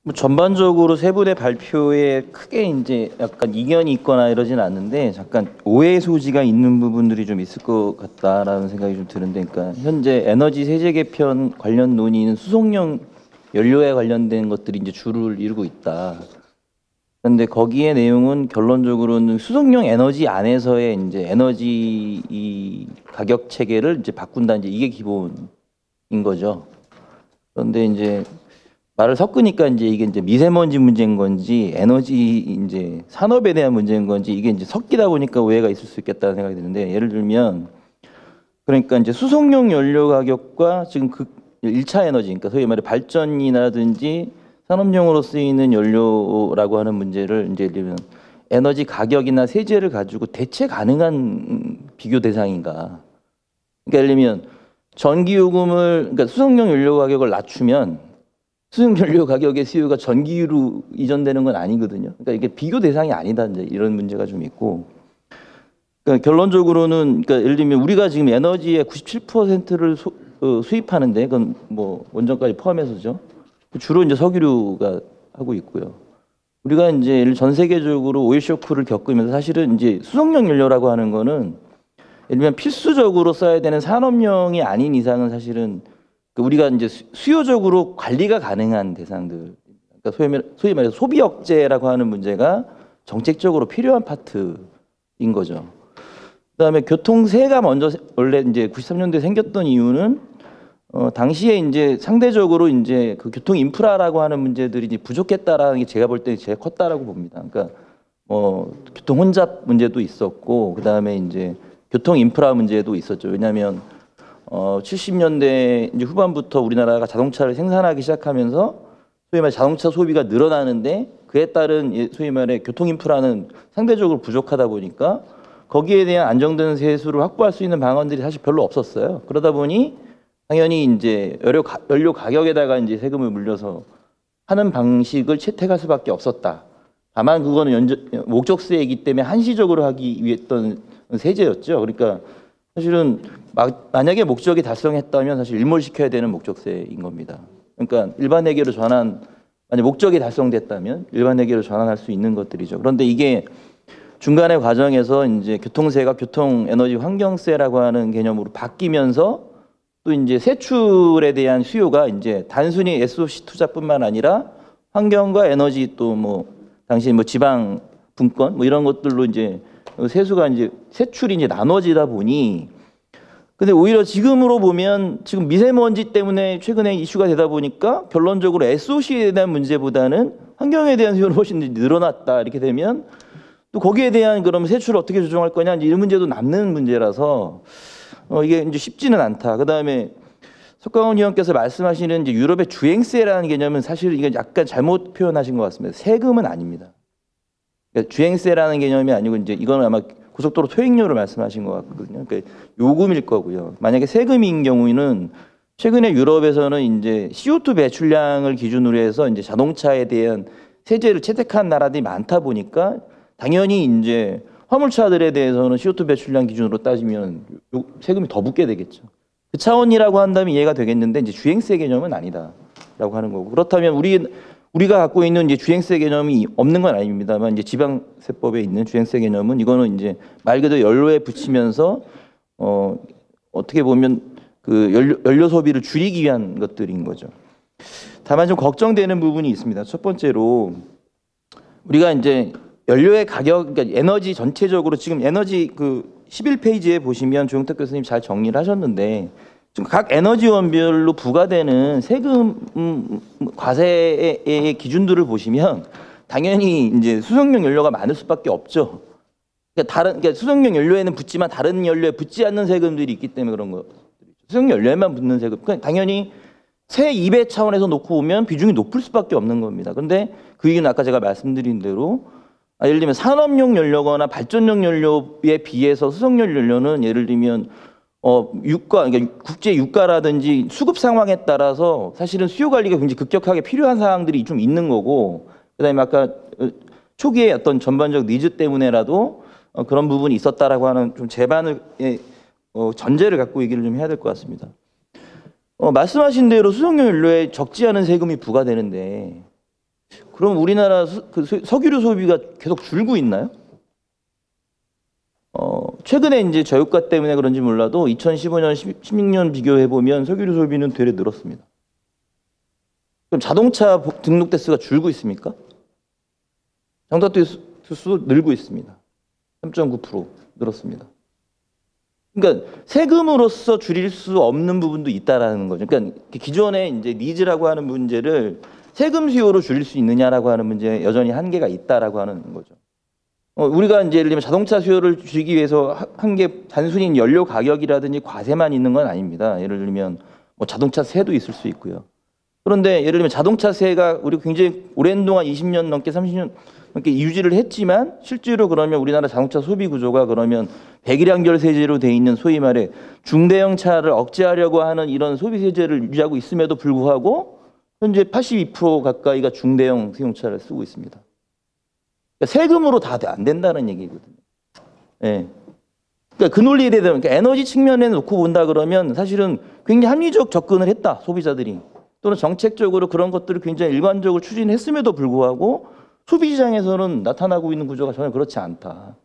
뭐 전반적으로 세 분의 발표에 크게 이제 약간 이견이 있거나 이러진 않는데 잠깐 오해 소지가 있는 부분들이 좀 있을 것 같다라는 생각이 좀 드는데, 그러니까 현재 에너지 세제 개편 관련 논의는 수송용 연료에 관련된 것들이 이제 주를 이루고 있다. 그런데 거기에 내용은 결론적으로는 수송용 에너지 안에서의 이제 에너지 이 가격 체계를 이제 바꾼다, 이제 이게 기본인 거죠. 그런데 이제 말을 섞으니까 이제 이게 이제 미세먼지 문제인 건지 에너지 이제 산업에 대한 문제인 건지 이게 이제 섞이다 보니까 오해가 있을 수 있겠다는 생각이 드는데, 예를 들면 그러니까 이제 수송용 연료 가격과 지금 그 1차 에너지, 그러니까 소위 말해 발전이라든지 산업용으로 쓰이는 연료라고 하는 문제를 이제 예를 들면 에너지 가격이나 세제를 가지고 대체 가능한 비교 대상인가? 그러니까 예를 들면 전기요금을, 그러니까 수송용 연료 가격을 낮추면 수송연료 가격의 수요가 전기로 이전되는 건 아니거든요. 그러니까 이게 비교 대상이 아니다, 이제 이런 문제가 좀 있고. 그러니까 결론적으로는, 그러니까 예를 들면 우리가 지금 에너지의 97%를 수입하는데, 그건 뭐 원전까지 포함해서죠. 주로 이제 석유류가 하고 있고요. 우리가 이제 전 세계적으로 오일 쇼크를 겪으면서 사실은 이제 수송용 연료라고 하는 거는 예를 들면 필수적으로 써야 되는 산업용이 아닌 이상은 사실은 우리가 이제 수요적으로 관리가 가능한 대상들, 그러니까 소위 말해서 소비 억제라고 하는 문제가 정책적으로 필요한 파트인 거죠. 그다음에 교통세가 먼저 원래 이제 93년도에 생겼던 이유는 당시에 이제 상대적으로 이제 그 교통 인프라라고 하는 문제들이 이제 부족했다라는 게 제가 볼 때 제일 컸다라고 봅니다. 그러니까 교통 혼잡 문제도 있었고, 그다음에 이제 교통 인프라 문제도 있었죠. 왜냐하면 70년대 이제 후반부터 우리나라가 자동차를 생산하기 시작하면서 소위 말해 자동차 소비가 늘어나는데, 그에 따른 소위 말해 교통 인프라는 상대적으로 부족하다 보니까 거기에 대한 안정된 세수를 확보할 수 있는 방안들이 사실 별로 없었어요. 그러다 보니 당연히 이제 연료 가격에다가 이제 세금을 물려서 하는 방식을 채택할 수밖에 없었다. 다만 그거는 목적세이기 때문에 한시적으로 하기 위해 했던 세제였죠. 그러니까 사실은 만약에 목적이 달성했다면 사실 일몰시켜야 되는 목적세인 겁니다. 그러니까 일반 회계로 만약 목적이 달성됐다면 일반 회계로 전환할 수 있는 것들이죠. 그런데 이게 중간의 과정에서 이제 교통세가 교통 에너지 환경세라고 하는 개념으로 바뀌면서 또 이제 세출에 대한 수요가 이제 단순히 SOC 투자뿐만 아니라 환경과 에너지, 또 뭐 당시 뭐 지방 분권 뭐 이런 것들로 이제 세수가 이제 세출이 이제 나눠지다 보니, 근데 오히려 지금으로 보면 지금 미세먼지 때문에 최근에 이슈가 되다 보니까 결론적으로 SOC에 대한 문제보다는 환경에 대한 수요는 훨씬 늘어났다. 이렇게 되면 또 거기에 대한 그럼 세출을 어떻게 조정할 거냐, 이런 문제도 남는 문제라서 이게 이제 쉽지는 않다. 그다음에 석강원 의원께서 말씀하시는 이제 유럽의 주행세라는 개념은 사실 이게 약간 잘못 표현하신 것 같습니다. 세금은 아닙니다. 그러니까 주행세라는 개념이 아니고 이제 이거는 아마 고속도로 토행료를 말씀하신 것 같거든요. 그러니까 요금일 거고요. 만약에 세금인 경우에는 최근에 유럽에서는 이제 CO2 배출량을 기준으로 해서 이제 자동차에 대한 세제를 채택한 나라들이 많다 보니까 당연히 이제 화물차들에 대해서는 CO2 배출량 기준으로 따지면 세금이 더 붙게 되겠죠. 그 차원이라고 한다면 이해가 되겠는데, 이제 주행세 개념은 아니다라고 하는 거고, 그렇다면 우리가 갖고 있는 이제 주행세 개념이 없는 건 아닙니다만, 이제 지방세법에 있는 주행세 개념은 이거는 이제 말 그대로 연료에 붙이면서 어떻게 보면 그 연료 소비를 줄이기 위한 것들인 거죠. 다만 좀 걱정되는 부분이 있습니다. 첫 번째로 우리가 이제 연료의 가격, 그러니까 에너지 전체적으로 지금 에너지 그 11페이지에 보시면 조영탁 교수님 잘 정리를 하셨는데, 지금 각 에너지원별로 부과되는 세금 과세의 기준들을 보시면 당연히 이제 수송용 연료가 많을 수밖에 없죠. 그러니까 수송용 연료에는 붙지만 다른 연료에 붙지 않는 세금들이 있기 때문에 그런 거. 수송용 연료에만 붙는 세금. 그러니까 당연히 세 2배 차원에서 놓고 보면 비중이 높을 수밖에 없는 겁니다. 그런데 그 얘기는 아까 제가 말씀드린 대로 예를 들면 산업용 연료거나 발전용 연료에 비해서 수송용 연료는 예를 들면 유가, 그러니까 국제 유가라든지 수급 상황에 따라서 사실은 수요 관리가 굉장히 급격하게 필요한 사항들이 좀 있는 거고, 그다음에 아까 초기에 어떤 전반적 니즈 때문에라도 그런 부분이 있었다라고 하는 좀 제반을 전제를 갖고 얘기를 좀 해야 될 것 같습니다. 말씀하신 대로 수송용 연료에 적지 않은 세금이 부과되는데 그럼 우리나라 석유류 소비가 계속 줄고 있나요? 최근에 이제 저유가 때문에 그런지 몰라도 2015년, 16년 비교해 보면 석유류 소비는 되레 늘었습니다. 그럼 자동차 등록 대수가 줄고 있습니까? 자동차 대수도 늘고 있습니다. 3.9% 늘었습니다. 그러니까 세금으로서 줄일 수 없는 부분도 있다라는 거죠. 그러니까 기존에 이제 니즈라고 하는 문제를 세금 수요로 줄일 수 있느냐라고 하는 문제에 여전히 한계가 있다라고 하는 거죠. 우리가 이제 예를 들면 자동차 수요를 줄이기 위해서 한 게 단순히 연료 가격이라든지 과세만 있는 건 아닙니다. 예를 들면 뭐 자동차 세도 있을 수 있고요. 그런데 예를 들면 자동차 세가 우리가 굉장히 오랜 동안 20년 넘게 30년 넘게 유지를 했지만 실제로 그러면 우리나라 자동차 소비 구조가 그러면 배기량결 세제로 돼 있는 소위 말해 중대형 차를 억제하려고 하는 이런 소비 세제를 유지하고 있음에도 불구하고 현재 82% 가까이가 중대형 승용차를 쓰고 있습니다. 그러니까 세금으로 다 안 된다는 얘기거든요. 네. 그러니까 그 논리에 대해서 그러니까 에너지 측면에 놓고 본다 그러면 사실은 굉장히 합리적 접근을 했다 소비자들이 또는 정책적으로 그런 것들을 굉장히 일관적으로 추진했음에도 불구하고 소비시장에서는 나타나고 있는 구조가 전혀 그렇지 않다.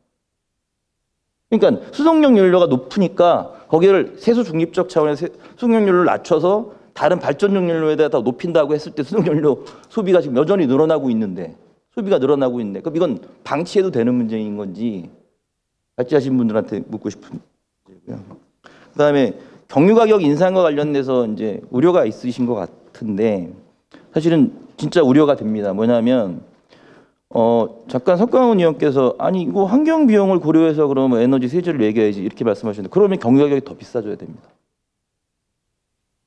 그러니까 수송용 연료가 높으니까 거기를 세수 중립적 차원에서 수송용 연료를 낮춰서 다른 발전용 연료에다 높인다고 했을 때 수송용 연료 소비가 지금 여전히 늘어나고 있는데 소비가 늘어나고 있는데 그럼 이건 방치해도 되는 문제인 건지 발제하신 분들한테 묻고 싶은 문제고요. 그다음에 경유 가격 인상과 관련돼서 이제 우려가 있으신 것 같은데 사실은 진짜 우려가 됩니다. 뭐냐면 잠깐 석강훈 의원께서 아니 이거 환경 비용을 고려해서 그러면 에너지 세제를 매겨야지 이렇게 말씀하셨는데 그러면 경유 가격이 더 비싸져야 됩니다.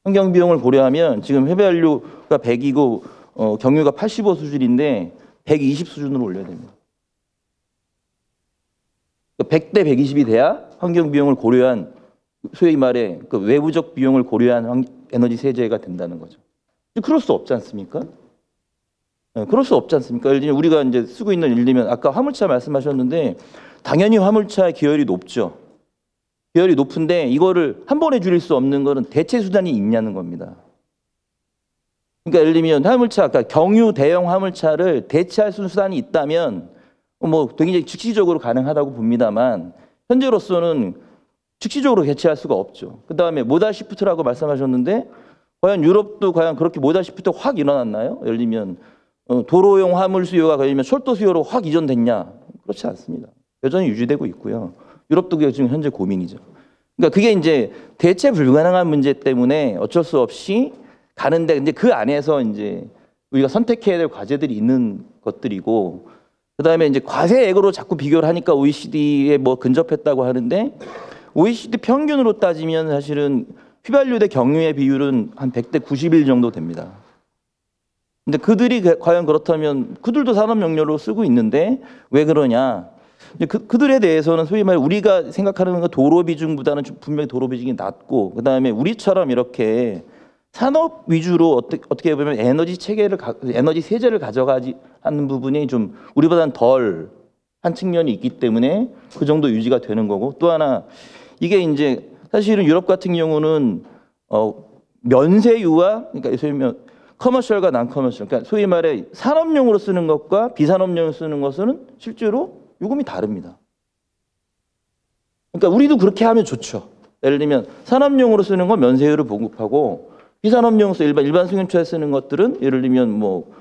환경 비용을 고려하면 지금 휘발유가 100이고 경유가 85 수준인데 120 수준으로 올려야 됩니다. 100대 120이 돼야 환경 비용을 고려한 소위 말해 그 외부적 비용을 고려한 에너지 세제가 된다는 거죠. 그럴 수 없지 않습니까? 네, 그럴 수 없지 않습니까? 예를 들면 우리가 이제 쓰고 있는 예를 들면 아까 화물차 말씀하셨는데 당연히 화물차의 기여율이 높죠. 기여율이 높은데 이거를 한 번에 줄일 수 없는 거는 대체 수단이 있냐는 겁니다. 그러니까 예를 들면 화물차, 아까 경유 대형 화물차를 대체할 수 있는 수단이 있다면 뭐 굉장히 즉시적으로 가능하다고 봅니다만 현재로서는 즉시적으로 대체할 수가 없죠. 그 다음에 모달 시프트라고 말씀하셨는데 과연 유럽도 과연 그렇게 모달 시프트가 확 일어났나요? 예를 들면 도로용 화물 수요가 걸리면 철도 수요로 확 이전됐냐? 그렇지 않습니다. 여전히 유지되고 있고요. 유럽도 그게 지금 현재 고민이죠. 그러니까 그게 이제 대체 불가능한 문제 때문에 어쩔 수 없이 가는데 이제 그 안에서 이제 우리가 선택해야 될 과제들이 있는 것들이고 그다음에 이제 과세액으로 자꾸 비교를 하니까 OECD에 뭐 근접했다고 하는데 OECD 평균으로 따지면 사실은 휘발유 대 경유의 비율은 한 100대 91 정도 됩니다. 근데 그들이 과연 그렇다면 그들도 산업연료로 쓰고 있는데 왜 그러냐? 그들에 대해서는 소위 말해 우리가 생각하는 도로 비중보다는 분명히 도로 비중이 낮고 그다음에 우리처럼 이렇게 산업 위주로 어떻게 보면 에너지 체계를 에너지 세제를 가져가지 하는 부분이 좀 우리보다는 덜 한 측면이 있기 때문에 그 정도 유지가 되는 거고 또 하나 이게 이제 사실은 유럽 같은 경우는 면세유와 그러니까 소위 말해 커머셜과 난 커머셜 그러니까 소위 말해 산업용으로 쓰는 것과 비산업용으로 쓰는 것은 실제로 요금이 다릅니다. 그러니까 우리도 그렇게 하면 좋죠. 예를 들면 산업용으로 쓰는 건 면세유를 보급하고 비산업용으로서 일반 승용차에 쓰는 것들은 예를 들면 뭐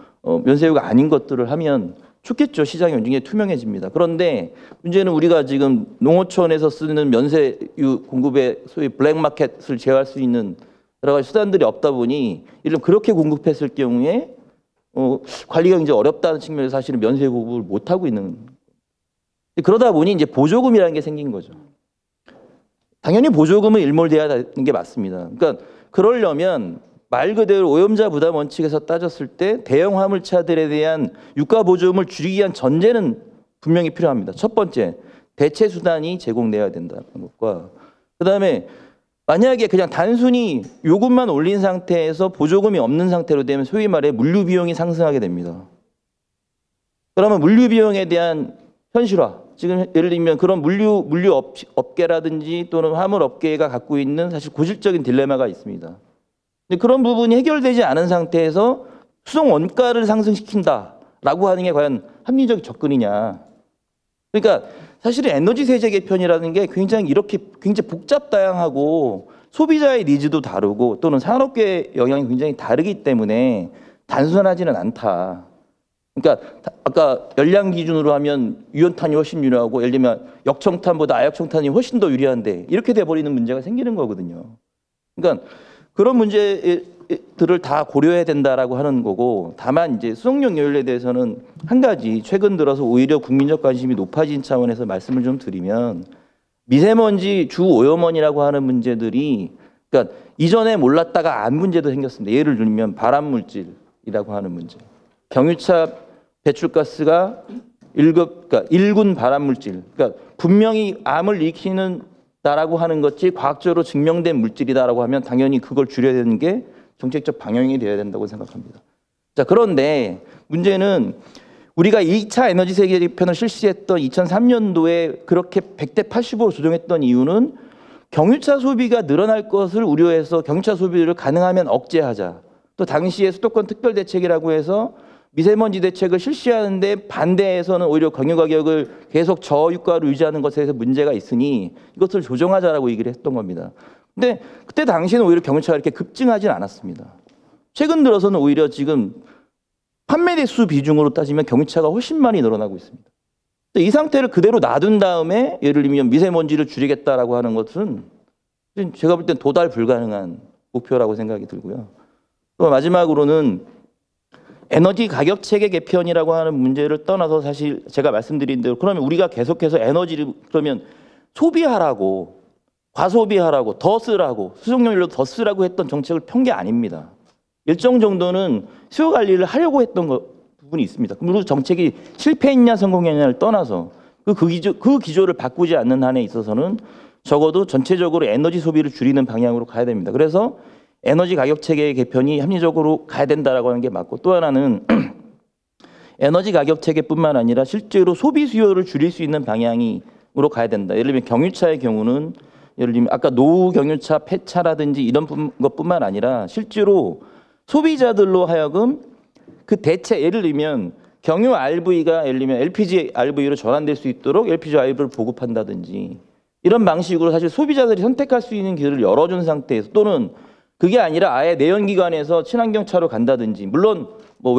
면세유가 아닌 것들을 하면 좋겠죠. 시장이 굉장히 투명해집니다. 그런데 문제는 우리가 지금 농어촌에서 쓰는 면세유 공급의 소위 블랙마켓을 제어할 수 있는 여러 가지 수단들이 없다 보니 이런 그렇게 공급했을 경우에 관리가 굉장히 어렵다는 측면에서 사실은 면세 공급을 못 하고 있는 그러다 보니 이제 보조금이라는 게 생긴 거죠. 당연히 보조금은 일몰돼야 되는 게 맞습니다. 그러니까 그러려면 말 그대로 오염자 부담 원칙에서 따졌을 때 대형 화물차들에 대한 유가 보조금을 줄이기 위한 전제는 분명히 필요합니다. 첫 번째, 대체 수단이 제공돼야 된다는 것과 그다음에 만약에 그냥 단순히 요금만 올린 상태에서 보조금이 없는 상태로 되면 소위 말해 물류 비용이 상승하게 됩니다. 그러면 물류 비용에 대한 현실화, 지금 예를 들면 그런 물류 업계라든지 또는 화물 업계가 갖고 있는 사실 고질적인 딜레마가 있습니다. 근데 그런 부분이 해결되지 않은 상태에서 수송 원가를 상승시킨다라고 하는 게 과연 합리적 접근이냐. 그러니까 사실은 에너지 세제 개편이라는 게 굉장히 복잡 다양하고 소비자의 니즈도 다르고 또는 산업계의 영향이 굉장히 다르기 때문에 단순하지는 않다. 그러니까 아까 열량 기준으로 하면 유연탄이 훨씬 유리하고 예를 들면 역청탄보다 아역청탄이 훨씬 더 유리한데 이렇게 돼버리는 문제가 생기는 거거든요. 그러니까 그런 문제들을 다 고려해야 된다라고 하는 거고, 다만 이제 수송용 연료에 대해서는 한 가지 최근 들어서 오히려 국민적 관심이 높아진 차원에서 말씀을 좀 드리면, 미세먼지 주 오염원이라고 하는 문제들이 그러니까 이전에 몰랐다가 안 문제도 생겼습니다. 예를 들면 발암물질이라고 하는 문제. 경유차 배출가스가 1급, 그러니까 1군 발암물질. 그러니까 분명히 암을 일으키는 다라고 하는 것이 과학적으로 증명된 물질이다라고 하면 당연히 그걸 줄여야 되는 게 정책적 방향이 되어야 된다고 생각합니다. 자, 그런데 문제는 우리가 2차 에너지 세계 개편을 실시했던 2003년도에 그렇게 100대 80으로 조정했던 이유는 경유차 소비가 늘어날 것을 우려해서 경유차 소비를 가능하면 억제하자. 또 당시에 수도권 특별 대책이라고 해서 미세먼지 대책을 실시하는데 반대해서는 오히려 경유 가격을 계속 저유가로 유지하는 것에 대해서 문제가 있으니 이것을 조정하자라고 얘기를 했던 겁니다. 근데 그때 당시에는 오히려 경유차가 이렇게 급증하진 않았습니다. 최근 들어서는 오히려 지금 판매 대수 비중으로 따지면 경유차가 훨씬 많이 늘어나고 있습니다. 이 상태를 그대로 놔둔 다음에 예를 들면 미세먼지를 줄이겠다라고 하는 것은 제가 볼 땐 도달 불가능한 목표라고 생각이 들고요. 또 마지막으로는 에너지 가격 체계 개편이라고 하는 문제를 떠나서 사실 제가 말씀드린 대로 그러면 우리가 계속해서 에너지를 그러면 소비하라고 과소비하라고 더 쓰라고 수송연료 더 쓰라고 했던 정책을 편 게 아닙니다. 일정 정도는 수요 관리를 하려고 했던 부분이 있습니다. 그리고 정책이 실패했냐 성공했냐를 떠나서 그 기조를 바꾸지 않는 한에 있어서는 적어도 전체적으로 에너지 소비를 줄이는 방향으로 가야 됩니다. 그래서 에너지 가격 체계 개편이 합리적으로 가야 된다라고 하는 게 맞고, 또 하나는 에너지 가격 체계뿐만 아니라 실제로 소비 수요를 줄일 수 있는 방향으로 가야 된다. 예를 들면 경유차의 경우는 예를 들면 아까 노후 경유차 폐차라든지 이런 것뿐만 아니라 실제로 소비자들로 하여금 그 대체 예를 들면 경유 RV가 예를 들면 LPG RV로 전환될 수 있도록 LPG RV를 보급한다든지 이런 방식으로 사실 소비자들이 선택할 수 있는 길을 열어준 상태에서, 또는 그게 아니라 아예 내연기관에서 친환경차로 간다든지, 물론 뭐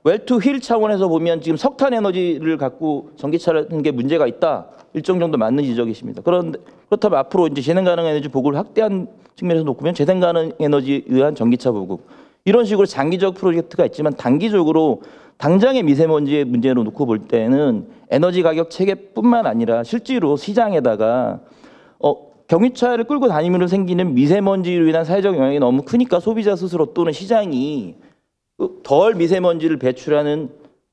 웰투 휠 차원에서 보면 지금 석탄 에너지를 갖고 전기차를 하는 게 문제가 있다. 일정 정도 맞는 지적이십니다. 그렇다면 앞으로 이제 재생 가능 에너지 보급을 확대한 측면에서 놓고면 재생 가능 에너지에 의한 전기차 보급 이런 식으로 장기적 프로젝트가 있지만 단기적으로 당장의 미세먼지의 문제로 놓고 볼 때는 에너지 가격 체계뿐만 아니라 실제로 시장에다가 경유차를 끌고 다니면서 생기는 미세먼지로 인한 사회적 영향이 너무 크니까 소비자 스스로 또는 시장이 덜 미세먼지를 배출하는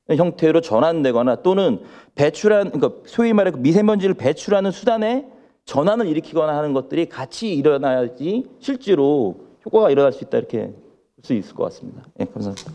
형태로 전환되거나 또는 그러니까 소위 말해 미세먼지를 배출하는 수단에 전환을 일으키거나 하는 것들이 같이 일어나야지 실제로 효과가 일어날 수 있다, 이렇게 볼 수 있을 것 같습니다. 네, 감사합니다.